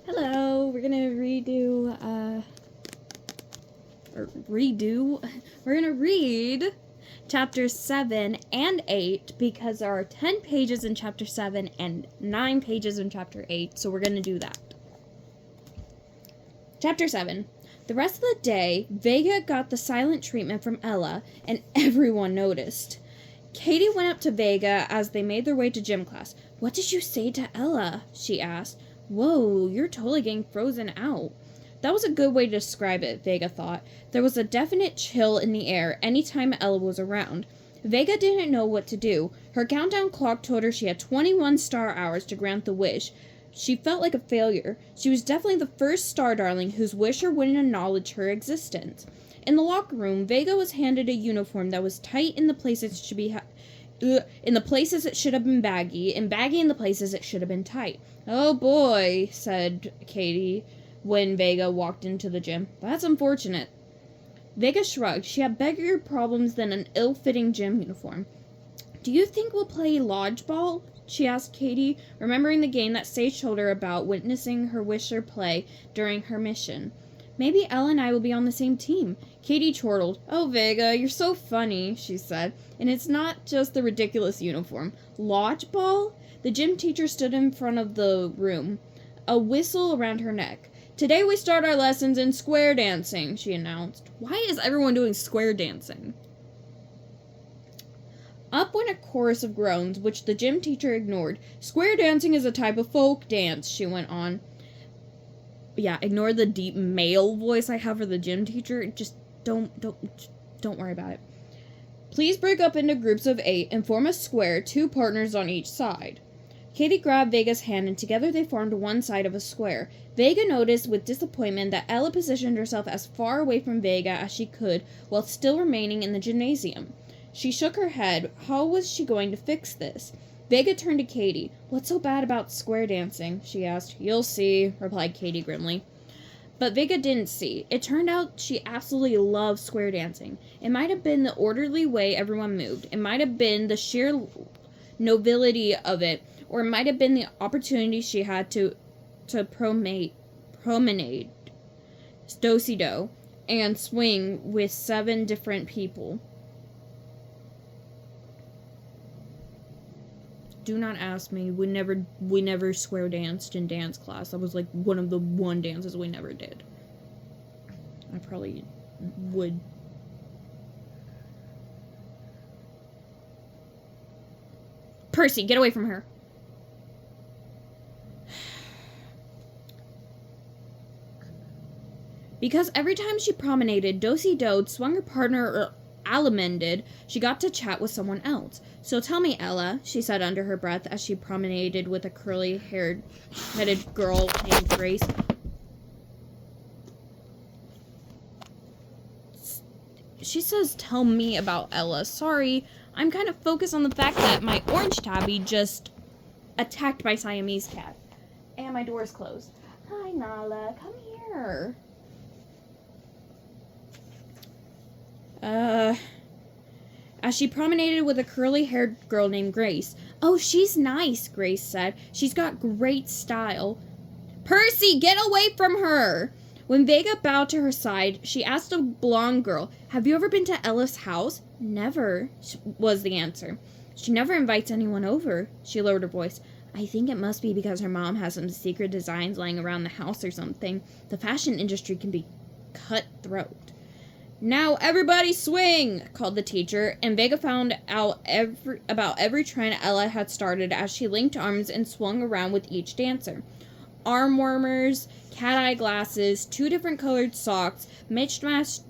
Hello, we're gonna we're gonna read chapters 7 and 8 because there are 10 pages in chapter 7 and 9 pages in chapter 8, so we're gonna do that. Chapter 7. The rest of the day, Vega got the silent treatment from Ella, and everyone noticed. Katie went up to Vega as they made their way to gym class. "What did you say to Ella?" she asked. "Whoa, you're totally getting frozen out." That was a good way to describe it, Vega thought. There was a definite chill in the air anytime Ella was around. Vega didn't know what to do. Her countdown clock told her she had 21 star hours to grant the wish. She felt like a failure. She was definitely the first star darling whose wisher wouldn't acknowledge her existence. In the locker room, Vega was handed a uniform that was tight in the places it should be in the places it should have been baggy, and baggy in the places it should have been tight. "Oh boy," said Katie when Vega walked into the gym. "That's unfortunate." Vega shrugged. She had bigger problems than an ill-fitting gym uniform. "Do you think we'll play lodgeball?" she asked Katie, remembering the game that Sage told her about witnessing her wisher play during her mission. "Maybe Ella and I will be on the same team." Katie chortled. "Oh, Vega, you're so funny," she said. "And it's not just the ridiculous uniform. Lodgeball?" The gym teacher stood in front of the room, a whistle around her neck. "Today we start our lessons in square dancing," she announced. Why is everyone doing square dancing? Up went a chorus of groans, which the gym teacher ignored. "Square dancing is a type of folk dance," she went on. Yeah, ignore the deep male voice I have for the gym teacher. Just don't worry about it. "Please break up into groups of 8 and form a square, 2 partners on each side." Katie grabbed Vega's hand, and together they formed one side of a square. Vega noticed with disappointment that Ella positioned herself as far away from Vega as she could while still remaining in the gymnasium. She shook her head. How was she going to fix this? Vega turned to Katie. "What's so bad about square dancing?" she asked. "You'll see," replied Katie grimly. But Vega didn't see. It turned out she absolutely loved square dancing. It might have been the orderly way everyone moved. It might have been the sheer nobility of it. Or it might have been the opportunity she had to promenade, do-si-do, and swing with 7 different people. Do not ask me. We never square danced in dance class. That was like one of the dances we never did. I probably would. Percy, get away from her. Because every time she promenaded, do-si-do, swung her partner, or alamended, she got to chat with someone else. "So tell me, Ella," she said under her breath as she promenaded with a curly-headed girl named Grace. She says, "Tell me about Ella." Sorry, I'm kind of focused on the fact that my orange tabby just attacked my Siamese cat. And my door is closed. "Hi, Nala. Come here." As she promenaded with a curly-haired girl named Grace. "Oh, she's nice," Grace said. "She's got great style." "Percy, get away from her!" When Vega bowed to her side, she asked a blonde girl, "Have you ever been to Ella's house?" "Never," was the answer. "She never invites anyone over." She lowered her voice. "I think it must be because her mom has some secret designs lying around the house or something. The fashion industry can be cutthroat." "Now everybody swing!" called the teacher, and Vega found out about every trend Ella had started as she linked arms and swung around with each dancer. Arm warmers, cat-eye glasses, 2 different colored socks, mismatched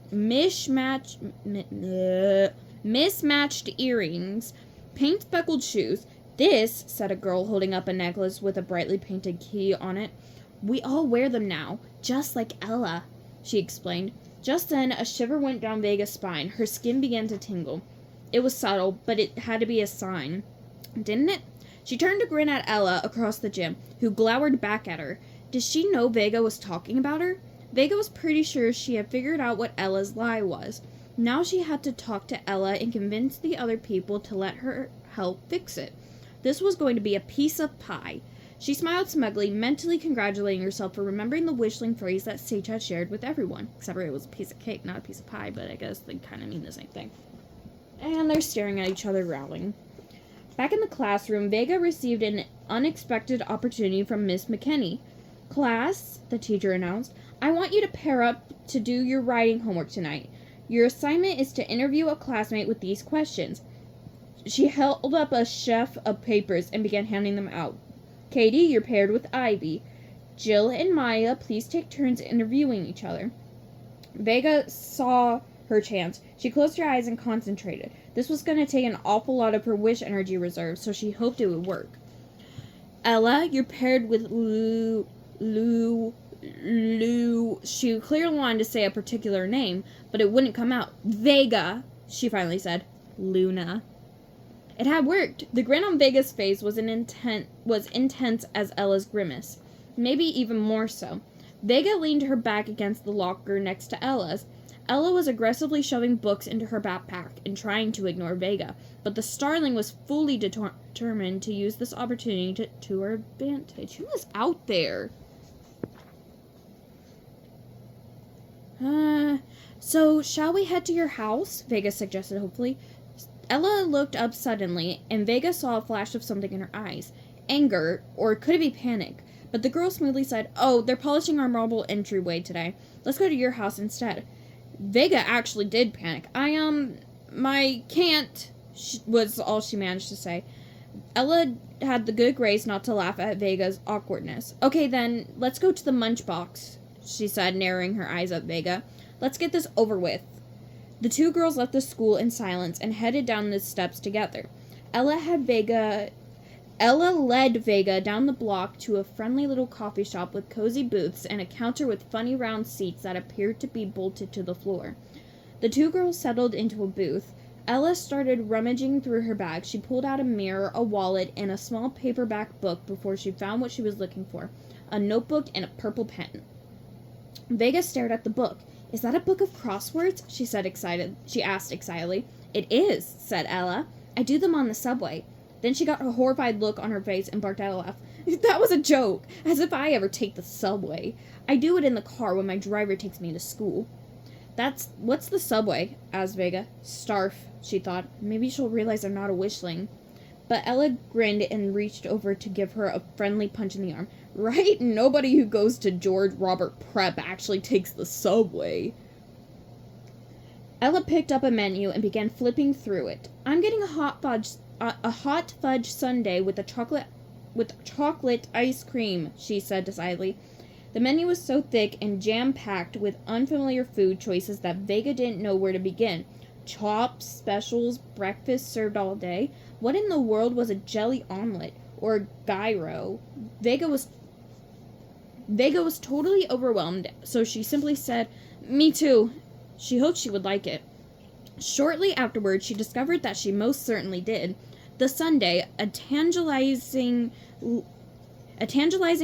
earrings, paint-speckled shoes. "This," said a girl holding up a necklace with a brightly painted key on it. "We all wear them now, just like Ella," she explained. Just then, a shiver went down Vega's spine. Her skin began to tingle. It was subtle, but it had to be a sign. Didn't it? She turned to grin at Ella across the gym, who glowered back at her. Did she know Vega was talking about her? Vega was pretty sure she had figured out what Ella's lie was. Now she had to talk to Ella and convince the other people to let her help fix it. This was going to be a piece of pie. She smiled smugly, mentally congratulating herself for remembering the wishling phrase that Sage had shared with everyone. Except for it was a piece of cake, not a piece of pie, but I guess they kind of mean the same thing. And they're staring at each other, growling. Back in the classroom, Vega received an unexpected opportunity from Miss McKinney. Class, the teacher announced, I want you to pair up to do your writing homework tonight. Your assignment is to interview a classmate with these questions. She held up a sheaf of papers and began handing them out. Katie, you're paired with Ivy. Jill and Maya, please take turns interviewing each other. Vega saw her chance. She closed her eyes and concentrated. This was going to take an awful lot of her wish energy reserve, so she hoped it would work. Ella, you're paired with Lou. She clearly wanted to say a particular name, but it wouldn't come out. Vega, she finally said. Luna. It had worked. The grin on Vega's face was intense as Ella's grimace. Maybe even more so. Vega leaned her back against the locker next to Ella's. Ella was aggressively shoving books into her backpack and trying to ignore Vega, but the starling was fully determined to use this opportunity to her advantage. Who was out there? So shall we head to your house? Vega suggested hopefully. Ella looked up suddenly, and Vega saw a flash of something in her eyes. Anger, or could it be panic? But the girl smoothly said, oh, they're polishing our marble entryway today. Let's go to your house instead. Vega actually did panic. Can't, was all she managed to say. Ella had the good grace not to laugh at Vega's awkwardness. Okay then, let's go to the lunchbox, she said, narrowing her eyes at Vega. Let's get this over with. The two girls left the school in silence and headed down the steps together. Ella led Vega down the block to a friendly little coffee shop with cozy booths and a counter with funny round seats that appeared to be bolted to the floor. The two girls settled into a booth. Ella started rummaging through her bag. She pulled out a mirror, a wallet, and a small paperback book before she found what she was looking for, a notebook and a purple pen. Vega stared at the book. Is that a book of crosswords? She asked excitedly. It is, said Ella. I do them on the subway. Then she got a horrified look on her face and barked out a laugh. That was a joke. As if I ever take the subway. I do it in the car when my driver takes me to school. What's the subway? Asked Vega. Starf, she thought. Maybe she'll realize I'm not a wishling. But Ella grinned and reached over to give her a friendly punch in the arm. Right? Nobody who goes to George Robert Prep actually takes the subway. Ella picked up a menu and began flipping through it. I'm getting a hot fudge sundae with chocolate ice cream, she said decidedly. The menu was so thick and jam-packed with unfamiliar food choices that Vega didn't know where to begin. Chops, specials, breakfast served all day. What in the world was a jelly omelet or gyro? Vega was totally overwhelmed, so she simply said, Me too. She hoped she would like it. Shortly afterwards, she discovered that she most certainly did. The sundae, a tantalizing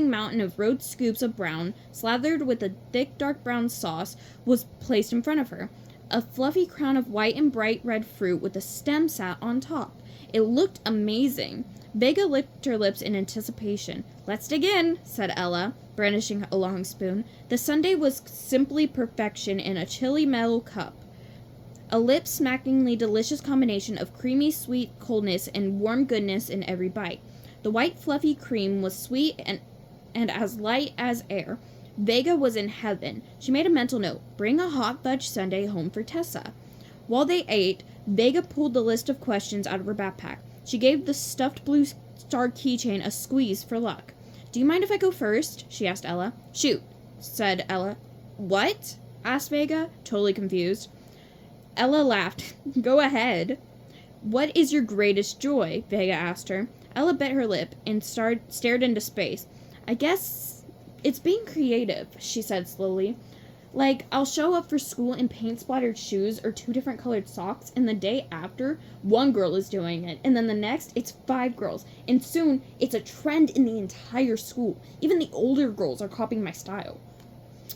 mountain of rolled scoops of brown, slathered with a thick dark brown sauce, was placed in front of her. A fluffy crown of white and bright red fruit with a stem sat on top. It looked amazing. Vega licked her lips in anticipation. Let's dig in, said Ella, brandishing a long spoon. The sundae was simply perfection in a chilly metal cup. A lip-smackingly delicious combination of creamy sweet coldness and warm goodness in every bite. The white fluffy cream was sweet and as light as air. Vega was in heaven. She made a mental note. Bring a hot fudge sundae home for Tessa. While they ate, Vega pulled the list of questions out of her backpack. She gave the stuffed blue star keychain a squeeze for luck. Do you mind if I go first? She asked Ella. Shoot, said Ella. What? Asked Vega, totally confused. Ella laughed. Go ahead. What is your greatest joy? Vega asked her. Ella bit her lip and stared into space. I guess it's being creative, she said slowly. Like, I'll show up for school in paint-splattered shoes or 2 different colored socks, and the day after, 1 girl is doing it, and then the next, it's 5 girls, and soon, it's a trend in the entire school. Even the older girls are copying my style.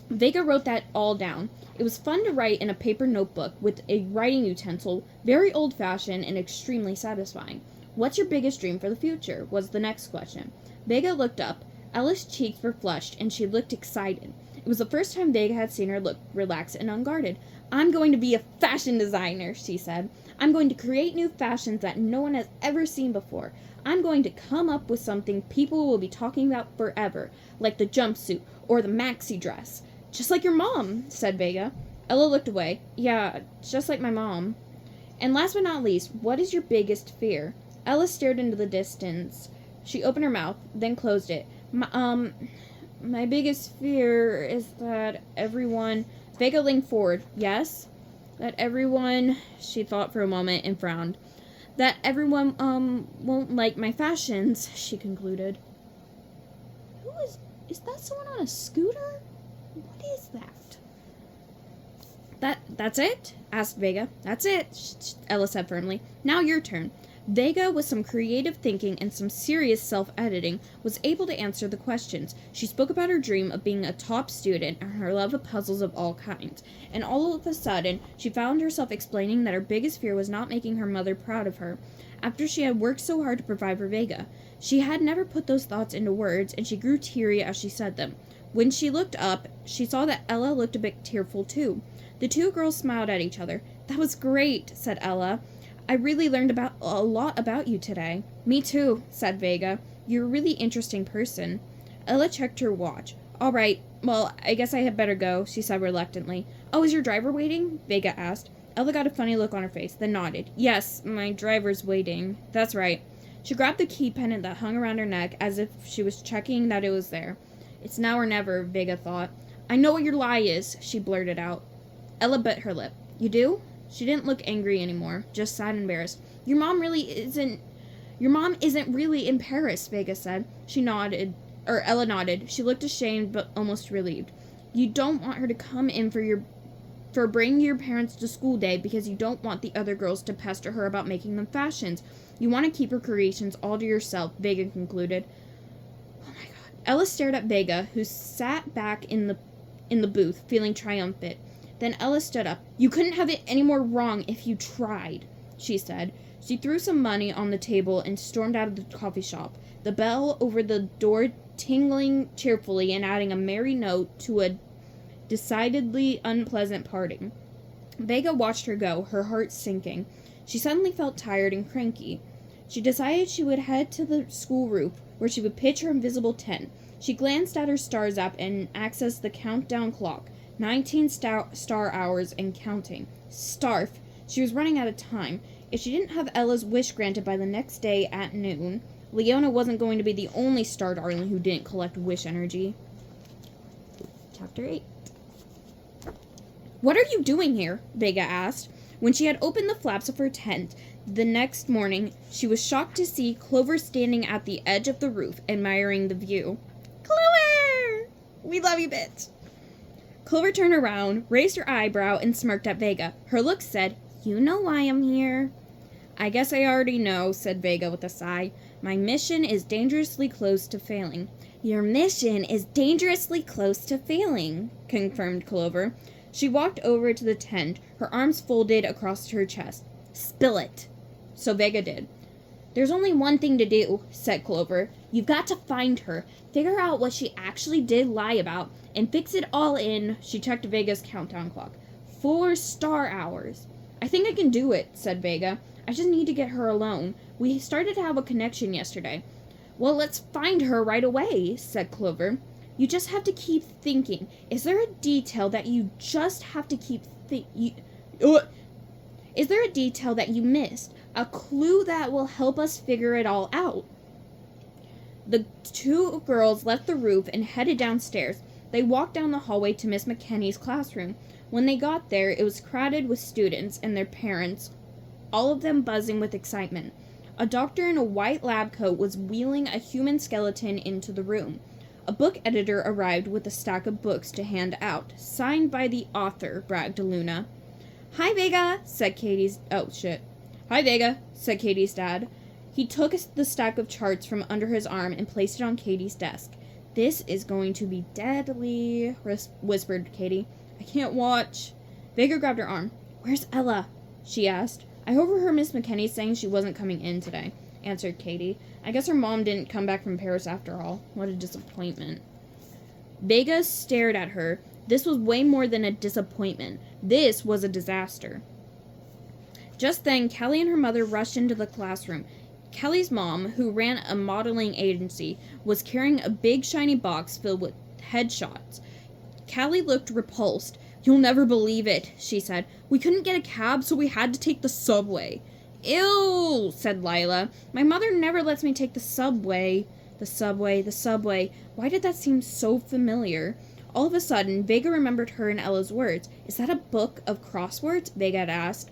Vega wrote that all down. It was fun to write in a paper notebook with a writing utensil, very old-fashioned and extremely satisfying. What's your biggest dream for the future? Was the next question. Vega looked up. Ella's cheeks were flushed, and she looked excited. It was the first time Vega had seen her look relaxed and unguarded. I'm going to be a fashion designer, she said. I'm going to create new fashions that no one has ever seen before. I'm going to come up with something people will be talking about forever, like the jumpsuit or the maxi dress. Just like your mom, said Vega. Ella looked away. Yeah, just like my mom. And last but not least, what is your biggest fear? Ella stared into the distance. She opened her mouth, then closed it. My biggest fear is that everyone... Vega leaned forward. Yes? That everyone... She thought for a moment and frowned. That everyone, won't like my fashions, she concluded. Is that someone on a scooter? What is that? That's it? Asked Vega. That's it, Ella said firmly. Now your turn. Vega, with some creative thinking and some serious self-editing, was able to answer the questions. She spoke about her dream of being a top student and her love of puzzles of all kinds. And all of a sudden, she found herself explaining that her biggest fear was not making her mother proud of her, after she had worked so hard to provide for Vega. She had never put those thoughts into words, and she grew teary as she said them. When she looked up, she saw that Ella looked a bit tearful too. The two girls smiled at each other. That was great, said Ella. I really learned a lot about you today. Me too, said Vega. You're a really interesting person. Ella checked her watch. All right, well, I guess I had better go, she said reluctantly. Oh, is your driver waiting? Vega asked. Ella got a funny look on her face, then nodded. Yes, my driver's waiting. That's right. She grabbed the key pendant that hung around her neck as if she was checking that it was there. It's now or never, Vega thought. I know what your lie is, she blurted out. Ella bit her lip. You do? She didn't look angry anymore, just sad and embarrassed. Your mom isn't really in Paris, Vega said. Ella nodded. She looked ashamed but almost relieved. You don't want her to come in for bringing your parents to school day because you don't want the other girls to pester her about making them fashions. You want to keep her creations all to yourself, Vega concluded. Oh my god. Ella stared at Vega, who sat back in the booth, feeling triumphant. Then Ella stood up. You couldn't have it any more wrong if you tried, she said. She threw some money on the table and stormed out of the coffee shop, the bell over the door tingling cheerfully and adding a merry note to a decidedly unpleasant parting. Vega watched her go, her heart sinking. She suddenly felt tired and cranky. She decided she would head to the school roof, where she would pitch her invisible tent. She glanced at her stars app and accessed the countdown clock. 19 star hours and counting. Starf. She was running out of time. If she didn't have Ella's wish granted by the next day at noon, Leona wasn't going to be the only star darling who didn't collect wish energy. Chapter 8. What are you doing here? Vega asked. When she had opened the flaps of her tent the next morning, she was shocked to see Clover standing at the edge of the roof, admiring the view. Clover! We love you, bitch! Clover turned around, raised her eyebrow, and smirked at Vega. Her look said, You know why I'm here. I guess I already know, said Vega with a sigh. My mission is dangerously close to failing. Your mission is dangerously close to failing, confirmed Clover. She walked over to the tent, her arms folded across her chest. Spill it. So Vega did. There's only one thing to do, said Clover. You've got to find her, figure out what she actually did lie about, and fix it all in, she checked Vega's countdown clock. 4 star hours. I think I can do it, said Vega. I just need to get her alone. We started to have a connection yesterday. Well, let's find her right away, said Clover. You just have to keep thinking. Is there a detail that you just have to keep Is there a detail that you missed? A clue that will help us figure it all out? The two girls left the roof and headed downstairs. They walked down the hallway to Miss McKenney's classroom. When they got there, it was crowded with students and their parents, all of them buzzing with excitement. A doctor in a white lab coat was wheeling a human skeleton into the room. A book editor arrived with a stack of books to hand out. Signed by the author, bragged Luna. Hi, Vega, said Katie's... Oh, shit. Hi, Vega, said Katie's dad. He took the stack of charts from under his arm and placed it on Katie's desk. This is going to be deadly, whispered Katie. I can't watch. Vega grabbed her arm. Where's Ella? She asked. I overheard Miss McKenney saying she wasn't coming in today. answered Katie. I guess her mom didn't come back from Paris after all. What a disappointment. Vega stared at her. This was way more than a disappointment. This was a disaster. Just then, Kelly and her mother rushed into the classroom. Kelly's mom, who ran a modeling agency, was carrying a big shiny box filled with headshots. Kelly looked repulsed. You'll never believe it, she said. We couldn't get a cab, so we had to take the subway. Ew, said Lila. My mother never lets me take the subway. The subway. Why did that seem so familiar? All of a sudden, Vega remembered her and Ella's words. Is that a book of crosswords? Vega had asked.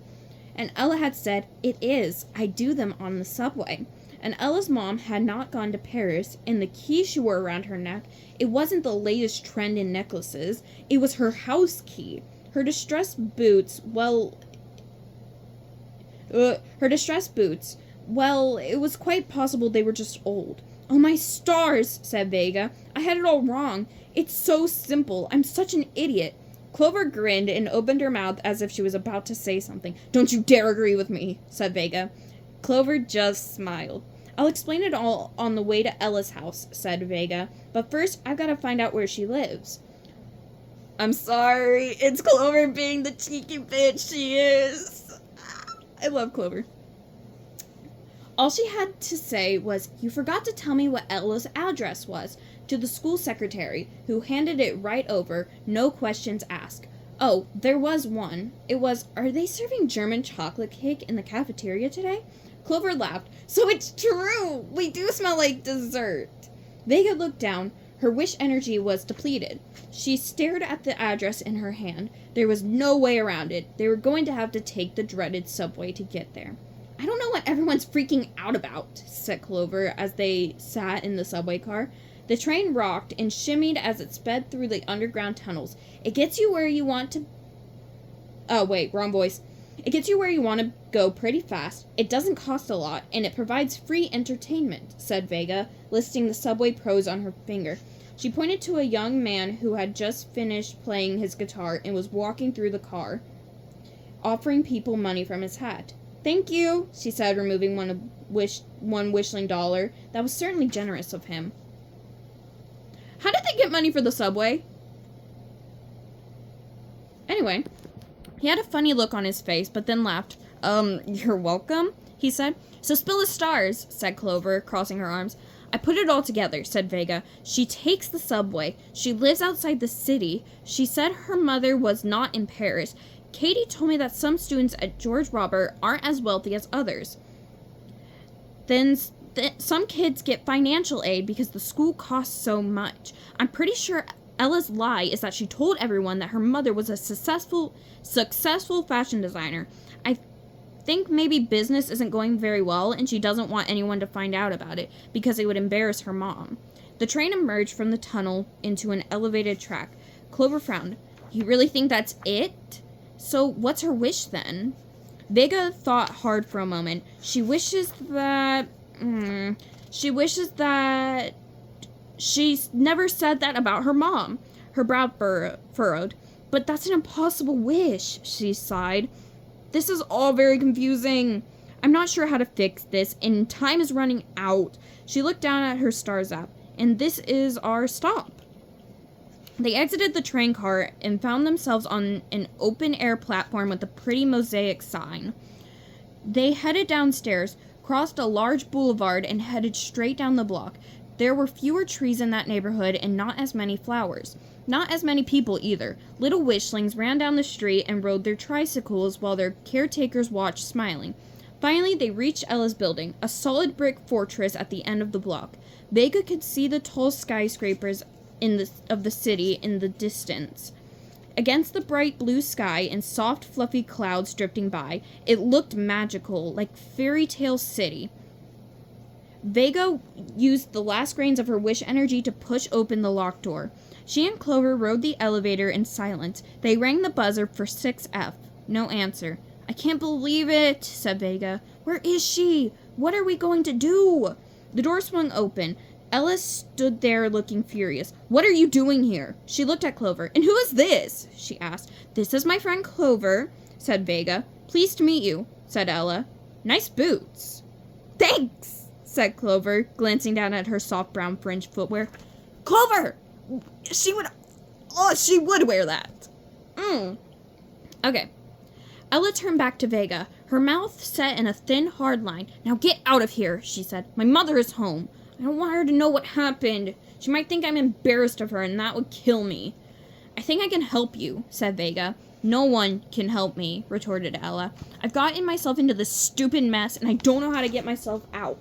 And Ella had said, it is. I do them on the subway. And Ella's mom had not gone to Paris, and the key she wore around her neck, it wasn't the latest trend in necklaces. It was her house key. Her distressed boots, well, it was quite possible they were just old. Oh, my stars, said Vega. I had it all wrong. It's so simple. I'm such an idiot. Clover grinned and opened her mouth as if she was about to say something. Don't you dare agree with me, said Vega. Clover just smiled. I'll explain it all on the way to Ella's house, said Vega. But first, I've got to find out where she lives. I'm sorry. It's Clover being the cheeky bitch she is. I love Clover. All she had to say was, you forgot to tell me what Ella's address was, to the school secretary, who handed it right over, no questions asked. Oh, there was one. It was, are they serving German chocolate cake in the cafeteria today? Clover laughed. So it's true! We do smell like dessert! Vega looked down. Her wish energy was depleted. She stared at the address in her hand. There was no way around it. They were going to have to take the dreaded subway to get there. I don't know what everyone's freaking out about, said Clover as they sat in the subway car. The train rocked and shimmied as it sped through the underground tunnels. It gets you where you want to... Oh, wait, wrong voice. It gets you where you want to go pretty fast. It doesn't cost a lot, and it provides free entertainment, said Vega, listing the subway pros on her finger. She pointed to a young man who had just finished playing his guitar and was walking through the car, offering people money from his hat. Thank you, she said, removing one wishling dollar. That was certainly generous of him. How did they get money for the subway? Anyway, he had a funny look on his face, but then laughed. You're welcome, he said. So spill the stars, said Clover, crossing her arms. I put it all together, said Vega. She takes the subway. She lives outside the city. She said her mother was not in Paris. Katie told me that some students at George Robert aren't as wealthy as others. Then some kids get financial aid because the school costs so much. I'm pretty sure Ella's lie is that she told everyone that her mother was a successful fashion designer. I think maybe business isn't going very well and she doesn't want anyone to find out about it because it would embarrass her mom. The train emerged from the tunnel into an elevated track. Clover frowned. You really think that's it? So what's her wish then? Vega thought hard for a moment. She wishes that she never said that about her mom. Her brow furrowed. But that's an impossible wish, she sighed. This is all very confusing. I'm not sure how to fix this, and time is running out. She looked down at her stars app, and this is our stop. They exited the train car and found themselves on an open-air platform with a pretty mosaic sign. They headed downstairs, crossed a large boulevard, and headed straight down the block. There were fewer trees in that neighborhood and not as many flowers. Not as many people either. Little wishlings ran down the street and rode their tricycles while their caretakers watched, smiling. Finally, they reached Ella's building, a solid brick fortress at the end of the block. Vega could see the tall skyscrapers of the city in the distance. Against the bright blue sky and soft, fluffy clouds drifting by, it looked magical, like fairy tale city. Vega used the last grains of her wish energy to push open the locked door. She and Clover rode the elevator in silence. They rang the buzzer for 6F. No answer. I can't believe it, said Vega. Where is she? What are we going to do? The door swung open. Ella stood there looking furious. What are you doing here? She looked at Clover. And who is this? She asked. This is my friend Clover, said Vega. Pleased to meet you, said Ella. Nice boots. Thanks. said Clover, glancing down at her soft brown fringed footwear. Clover! She would wear that. Okay. Ella turned back to Vega, her mouth set in a thin, hard line. Now get out of here, she said. My mother is home. I don't want her to know what happened. She might think I'm embarrassed of her, and that would kill me. I think I can help you, said Vega. No one can help me, retorted Ella. I've gotten myself into this stupid mess, and I don't know how to get myself out.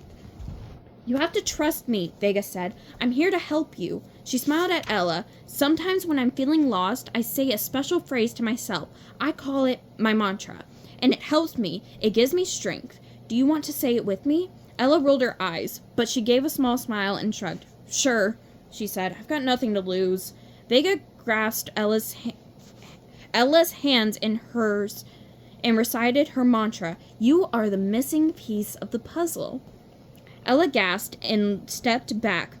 You have to trust me, Vega said. I'm here to help you. She smiled at Ella. Sometimes when I'm feeling lost, I say a special phrase to myself. I call it my mantra, and it helps me. It gives me strength. Do you want to say it with me? Ella rolled her eyes, but she gave a small smile and shrugged. Sure, she said. I've got nothing to lose. Vega grasped Ella's hands in hers and recited her mantra. You are the missing piece of the puzzle. Ella gasped and stepped back.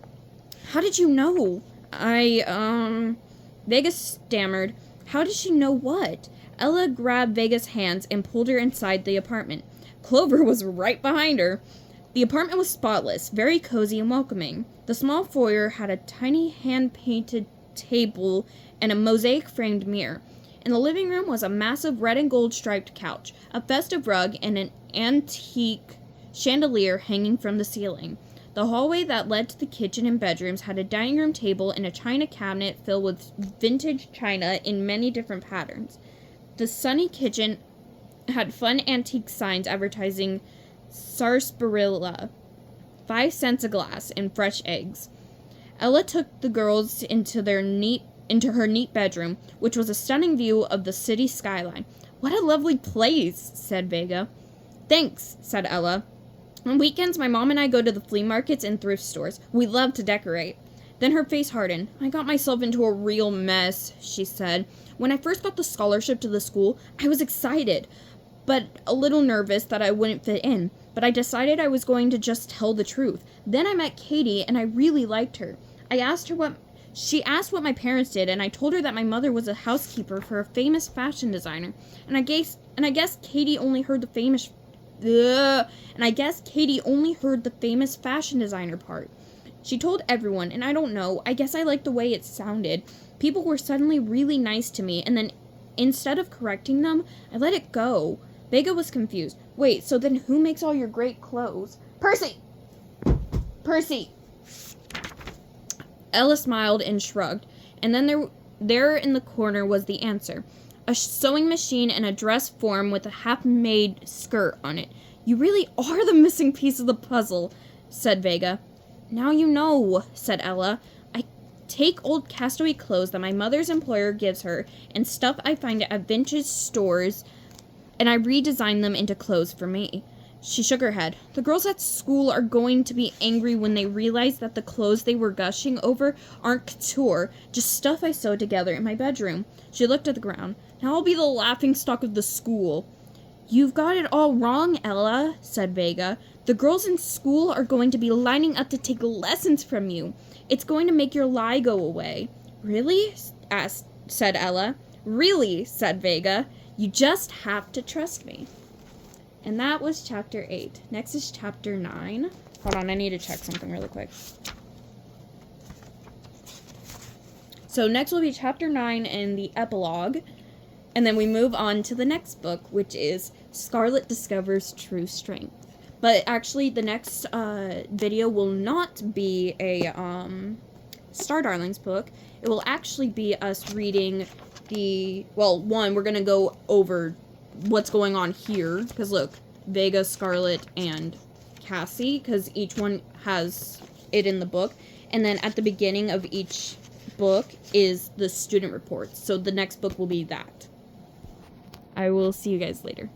How did you know? Vega stammered. How did she know what? Ella grabbed Vega's hands and pulled her inside the apartment. Clover was right behind her. The apartment was spotless, very cozy and welcoming. The small foyer had a tiny hand-painted table and a mosaic-framed mirror. In the living room was a massive red and gold striped couch, a festive rug, and an antique chandelier hanging from the ceiling. The hallway that led to the kitchen and bedrooms had a dining room table and a china cabinet filled with vintage china in many different patterns. The sunny kitchen had fun antique signs advertising sarsaparilla, 5 cents a glass, and fresh eggs. Ella took the girls into her neat bedroom, which was a stunning view of the city skyline. What a lovely place, said Vega. Thanks, said Ella. On weekends, my mom and I go to the flea markets and thrift stores. We love to decorate. Then her face hardened. I got myself into a real mess, she said. When I first got the scholarship to the school, I was excited, but a little nervous that I wouldn't fit in. But I decided I was going to just tell the truth. Then I met Katie, and I really liked her. She asked what my parents did, and I told her that my mother was a housekeeper for a famous fashion designer. And I guess Katie only heard the famous fashion designer part. She told everyone, and I don't know, I guess I liked the way it sounded. People were suddenly really nice to me, and then instead of correcting them, I let it go. Vega was confused. Wait, so then who makes all your great clothes? Percy! Ella smiled and shrugged, and then there in the corner was the answer. A sewing machine and a dress form with a half-made skirt on it. You really are the missing piece of the puzzle, said Vega. Now you know, said Ella. I take old castaway clothes that my mother's employer gives her and stuff I find at vintage stores, and I redesign them into clothes for me. She shook her head. The girls at school are going to be angry when they realize that the clothes they were gushing over aren't couture, just stuff I sewed together in my bedroom. She looked at the ground. Now I'll be the laughingstock of the school. You've got it all wrong, Ella, said Vega. The girls in school are going to be lining up to take lessons from you. It's going to make your lie go away. Really? said Ella. Really, said Vega. You just have to trust me. And that was chapter 8. Next is chapter 9. Hold on, I need to check something really quick. So next will be chapter 9 and the epilogue. And then we move on to the next book, which is Scarlet Discovers True Strength. But actually, the next video will not be a Star Darlings book. It will actually be us reading we're going to go over what's going on here. Because look, Vega, Scarlet, and Cassie, because each one has it in the book. And then at the beginning of each book is the student reports. So the next book will be that. I will see you guys later.